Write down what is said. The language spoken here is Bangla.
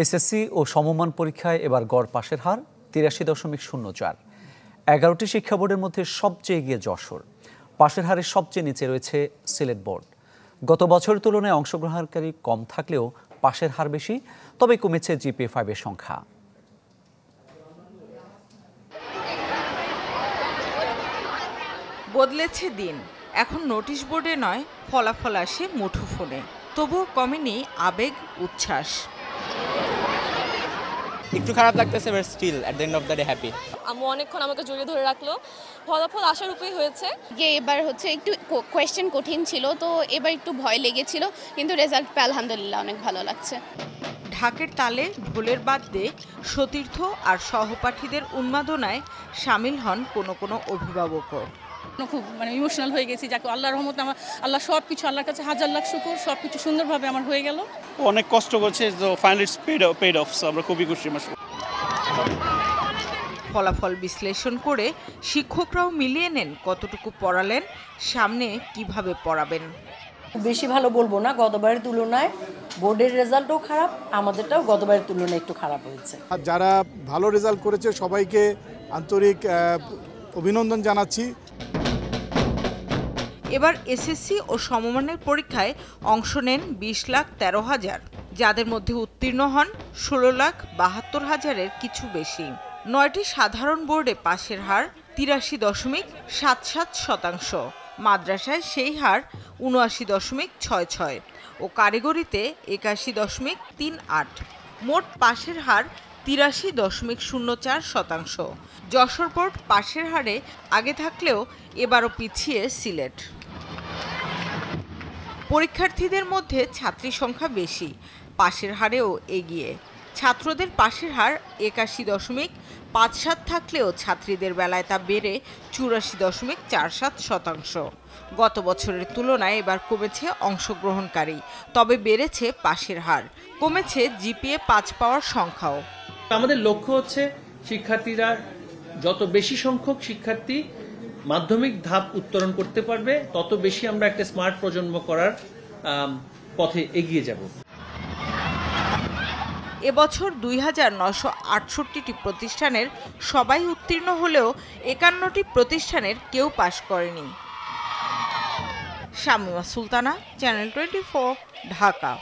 এসএসসি ও সমমান পরীক্ষায় এবার গড় পাশের হার ৮৩.০৪। ১১টি শিক্ষা বোর্ডের মধ্যে সবচেয়ে এগিয়ে যশোর। পাশের হারের সবচেয়ে নিচে রয়েছে সিলেট বোর্ড। গত বছরের তুলনায় অংশগ্রহণকারী কম থাকলেও পাশের হার বেশি, তবে কমেছে GPA-5 এর সংখ্যা। বদলেছে দিন, এখন নোটিশ বোর্ডে নয়, ফলাফল আসে মুঠোফোনে। তবুও কমেনি আবেগ উচ্ছ্বাস। একটু খারাপ লাগতেছে, but still at the end of the day happy. আম্মু অনেকক্ষণ আমাকে জড়িয়ে ধরে রাখলো। ফলাফল আশার উপরেই হয়েছে। এবার একটু কোয়েশ্চেন কঠিন ছিল, তো এবার একটু ভয় লেগেছিল, কিন্তু রেজাল্ট পেয়ে আলহামদুলিল্লাহ অনেক ভালো লাগছে। ঢাকের তালে ঢোলের বাদ্যে সতীর্থ আর সহপাঠীদের উন্মাদনায় সামিল হন কোনো অভিভাবকও। খুব ইমোশনাল হয়ে গেছি, যাকে আল্লাহর রহমতে আমার আল্লাহ সবকিছু, আল্লাহর কাছে হাজার লাখ শুকর, সবকিছু সুন্দরভাবে আমার হয়ে গেল। অনেক কষ্ট করছে, তো ফাইনালি ইটস পেড অফ, আমরা খুবই খুশি। ফলাফল বিশ্লেষণ করে শিক্ষকরাও মিলিয়ে নেন কতটুকু পড়ালেন, সামনে কিভাবে পড়াবেন। বেশি ভালো বলবো না, গতবারের তুলনায় বোর্ডের রেজাল্টও খারাপ, আমাদেরটাও গতবারের তুলনায় একটু খারাপ হয়েছে। আর যারা ভালো রেজাল্ট করেছে সবাইকে আন্তরিক অভিনন্দন জানাচ্ছি। এবার এসএসসি ও সমমানের পরীক্ষায় অংশ নেন 20,13,000, যাদের মধ্যে উত্তীর্ণ হন 16,72,000-এর কিছু বেশি। 9টি সাধারণ বোর্ডে পাশের হার 83.77%, মাদ্রাসায় সেই হার 79.66 ও কারিগরিতে 81.38। মোট পাশের হার 83.04%। যশোর বোর্ড পাশের হারে আগে থাকলেও এবারও পিছিয়ে সিলেট। পরীক্ষার্থীদের মধ্যে ছাত্রী সংখ্যা বেশি, পাশের হারেও এগিয়ে। ছাত্রদের পাশের হার 81.57 থাকলেও ছাত্রীদের বেলায় তা বেড়ে 84.47%। গত বছরের তুলনায় এবার কমেছে অংশগ্রহণকারী, তবে বেড়েছে পাশের হার। কমেছে GPA-5 পাওয়ার সংখ্যাও। আমাদের লক্ষ্য হচ্ছে শিক্ষার্থীরা যত বেশি সংখ্যক শিক্ষার্থী মাধ্যমিক ধাপ উত্তরণ করতে পারবে, তত বেশি আমরা একটা স্মার্ট প্রজন্ম করার পথে এগিয়ে যাব। এবছর 2,968টি প্রতিষ্ঠানের সবাই উত্তীর্ণ হলেও 51টি প্রতিষ্ঠানের কেউ পাশ করেনি। শামিমা সুলতানা, চ্যানেল 24, ঢাকা।